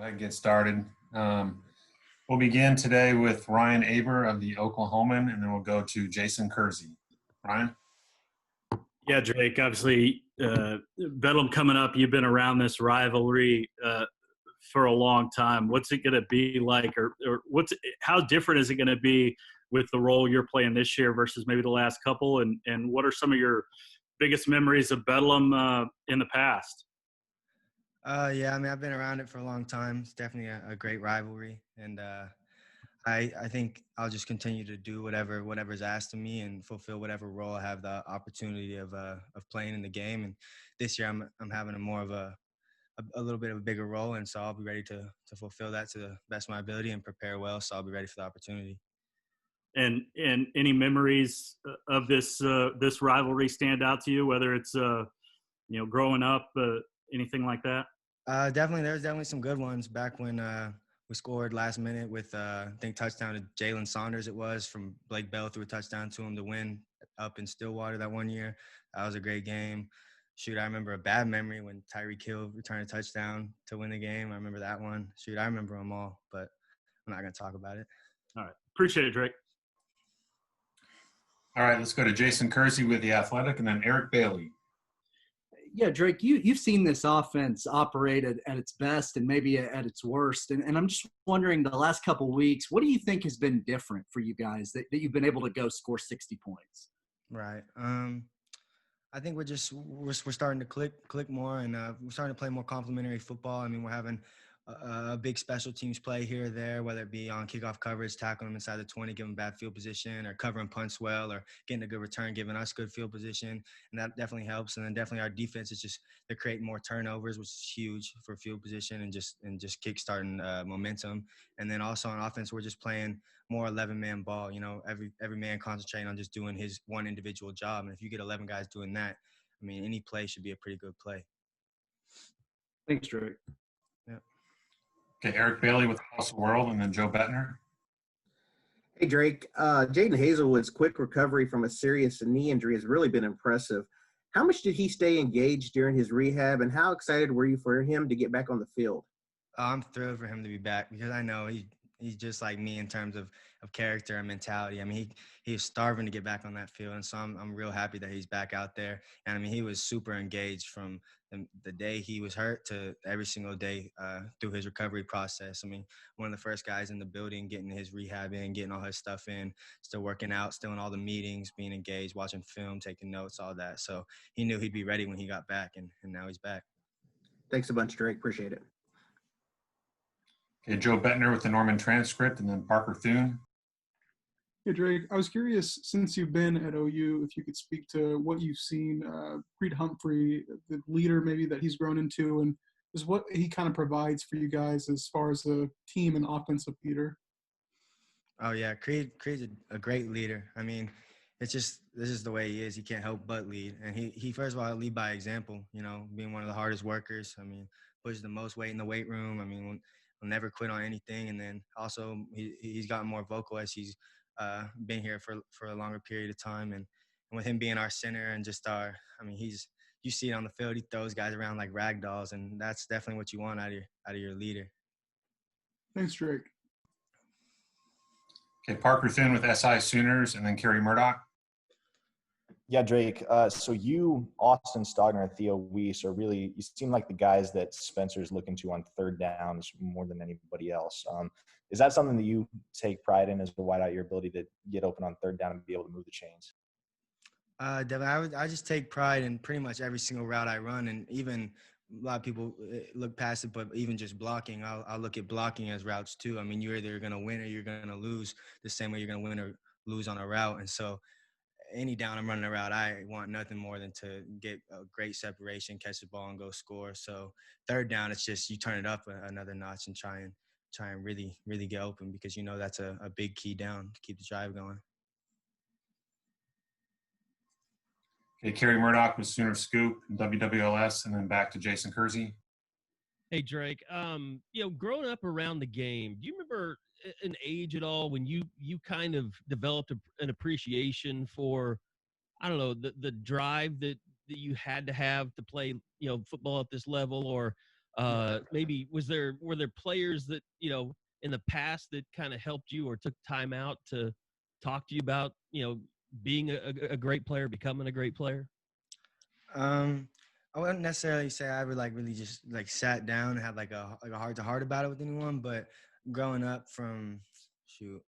ahead and get started. We'll begin today with Ryan Aber of the Oklahoman, and then we'll go to Jason Kersey. Ryan? Yeah, Drake, obviously, Bedlam coming up, you've been around this rivalry for a long time. What's it going to be like, or how different is it going to be with the role you're playing this year versus maybe the last couple? And what are some of your biggest memories of Bedlam in the past? Yeah, I mean, I've been around it for a long time. It's definitely a great rivalry, and I think I'll just continue to do whatever's asked of me and fulfill whatever role I have the opportunity of playing in the game. And this year, I'm having a little bit of a bigger role, and so I'll be ready to fulfill that to the best of my ability and prepare well. So I'll be ready for the opportunity. And any memories of this rivalry stand out to you, whether it's growing up, anything like that? Definitely, there's definitely some good ones back when we scored last minute with I think touchdown to Jalen Saunders. It was from Blake Bell, threw a touchdown to him to win up in Stillwater that one year. That was a great game. Shoot, I remember a bad memory when Tyreek Hill returned a touchdown to win the game. I remember that one. Shoot, I remember them all, but I'm not going to talk about it. All right. Appreciate it, Drake. All right, let's go to Jason Kersey with The Athletic, and then Eric Bailey. Yeah, Drake, you've seen this offense operate at its best and maybe at its worst. And I'm just wondering, the last couple of weeks, what do you think has been different for you guys that you've been able to go score 60 points? Right. I think we're starting to click more, and we're starting to play more complementary football. I mean, we're having a big special teams play here or there, whether it be on kickoff coverage, tackling them inside the 20, giving bad field position, or covering punts well, or getting a good return, giving us good field position. And that definitely helps. And then definitely our defense is just, they're creating more turnovers, which is huge for field position and just kickstarting momentum. And then also on offense, we're just playing more 11-man ball. You know, every man concentrating on just doing his one individual job. And if you get 11 guys doing that, I mean, any play should be a pretty good play. Thanks, Drake. Yeah. Okay, Eric Bailey with House of World, and then Joe Bettner. Hey, Drake. Jaden Hazelwood's quick recovery from a serious knee injury has really been impressive. How much did he stay engaged during his rehab, and how excited were you for him to get back on the field? I'm thrilled for him to be back because I know he's just like me in terms of character and mentality. I mean, he was starving to get back on that field, and so I'm real happy that he's back out there. And I mean, he was super engaged from the day he was hurt to every single day through his recovery process. I mean, one of the first guys in the building, getting his rehab in, getting all his stuff in, still working out, still in all the meetings, being engaged, watching film, taking notes, all that. So he knew he'd be ready when he got back, and now he's back. Thanks a bunch, Drake. Appreciate it. Okay, Joe Bettner with the Norman Transcript, and then Parker Thune. Hey, Drake, I was curious, since you've been at OU, if you could speak to what you've seen Creed Humphrey, the leader maybe that he's grown into, and just what he kind of provides for you guys as far as a team and offensive leader. Oh, yeah, Creed's a great leader. I mean, this is the way he is. He can't help but lead. And he first of all, lead by example, you know, being one of the hardest workers. I mean, pushes the most weight in the weight room. I mean, will never quit on anything. And then also he's gotten more vocal as he's been here for a longer period of time. And with him being our center and just you see it on the field, he throws guys around like rag dolls, and that's definitely what you want out of your leader. Thanks, Drake. Okay, Parker Thune with SI Sooners, and then Kerry Murdoch. Yeah, Drake. So you, Austin Stogner, and Theo Weiss are really – you seem like the guys that Spencer's looking to on third downs more than anybody else. Is that something that you take pride in as a wideout, your ability to get open on third down and be able to move the chains? Devin, I just take pride in pretty much every single route I run, and even a lot of people look past it, but even just blocking, I'll look at blocking as routes too. I mean, you're either going to win or you're going to lose the same way you're going to win or lose on a route. And so any down I'm running a route, I want nothing more than to get a great separation, catch the ball, and go score. So third down, it's just you turn it up another notch and try and really, really get open, because you know that's a big key down to keep the drive going. Okay, Kerry Murdoch with Sooner Scoop, WWLS, and then back to Jason Kersey. Hey, Drake, growing up around the game, do you remember an age at all when you kind of developed an appreciation for, I don't know, the drive that you had to have to play, football at this level, or Maybe were there players that, in the past that kind of helped you or took time out to talk to you about, being a great player, becoming a great player? I wouldn't necessarily say I ever like really just like sat down and had like a heart to heart about it with anyone, but growing up from shoot,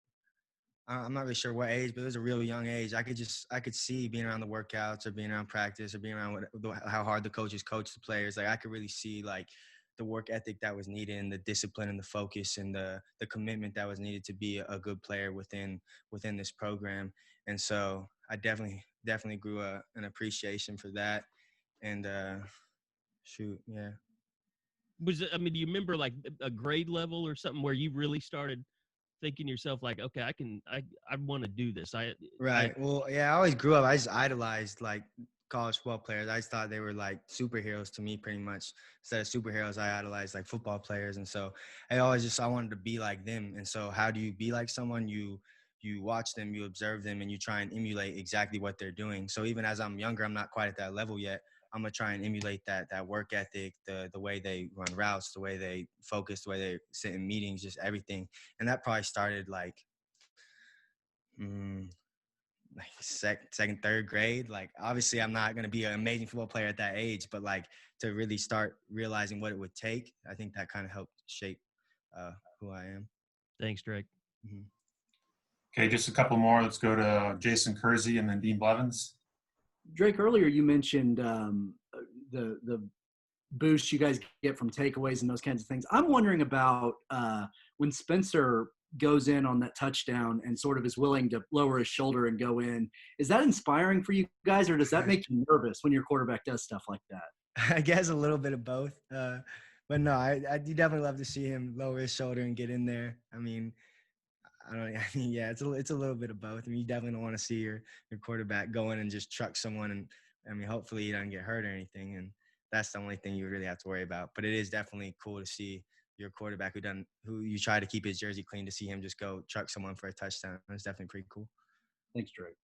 I'm not really sure what age, but it was a real young age. I could see being around the workouts or being around practice or being around how hard the coaches coach the players. Like I could really see like the work ethic that was needed and the discipline and the focus and the commitment that was needed to be a good player within this program. And so I definitely grew an appreciation for that. And shoot, yeah. Do you remember like a grade level or something where you really started thinking to yourself like, okay, I want to do this. Right. Well, yeah, I always grew up. I just idolized like college football players. I just thought they were like superheroes to me, pretty much. Instead of superheroes, I idolized like football players, and so I wanted to be like them. And so, how do you be like someone? You watch them, you observe them, and you try and emulate exactly what they're doing. So even as I'm younger, I'm not quite at that level yet. I'm gonna try and emulate that work ethic, the way they run routes, the way they focus, the way they sit in meetings, just everything. And that probably started mm, like second, third grade. Like obviously I'm not going to be an amazing football player at that age, but like to really start realizing what it would take, I think that kind of helped shape who I am. Thanks, Drake. Mm-hmm. Okay, just a couple more. Let's go to Jason Kersey and then Dean Blevins. Drake, earlier you mentioned the boost you guys get from takeaways and those kinds of things. I'm wondering about when Spencer goes in on that touchdown and sort of is willing to lower his shoulder and go in. Is that inspiring for you guys, or does that make you nervous when your quarterback does stuff like that? I guess a little bit of both. But no, I do definitely love to see him lower his shoulder and get in there. I mean, yeah, it's a little bit of both. I mean, you definitely don't want to see your quarterback go in and just truck someone. And I mean, hopefully he doesn't get hurt or anything. And that's the only thing you really have to worry about. But it is definitely cool to see your quarterback who you try to keep his jersey clean, to see him just go truck someone for a touchdown. That's definitely pretty cool. Thanks, Drake.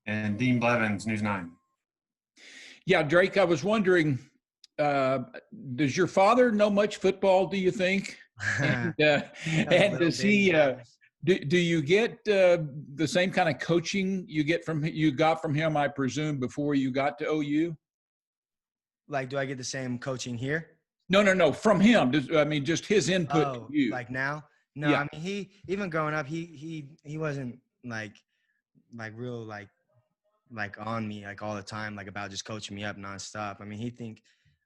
And Dean Blevins, News 9. Yeah, Drake, I was wondering, does your father know much football, do you think? And does he, do you get the same kind of coaching you got from him, I presume, before you got to OU? Like, do I get the same coaching here? No, from him. Just his input to you. Like now? No, yeah. I mean, he even growing up, he wasn't like real like on me like all the time, like about just coaching me up nonstop. I mean,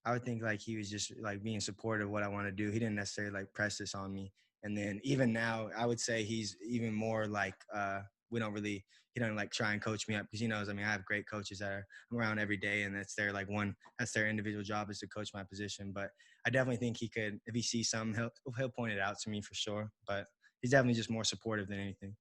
I would think like he was just like being supportive of what I want to do. He didn't necessarily like press this on me. And then even now, I would say he's even more like he doesn't like try and coach me up, because he knows, I mean, I have great coaches that are around every day, and that's their individual job, is to coach my position. But I definitely think he could, if he sees something, he'll point it out to me for sure. But he's definitely just more supportive than anything.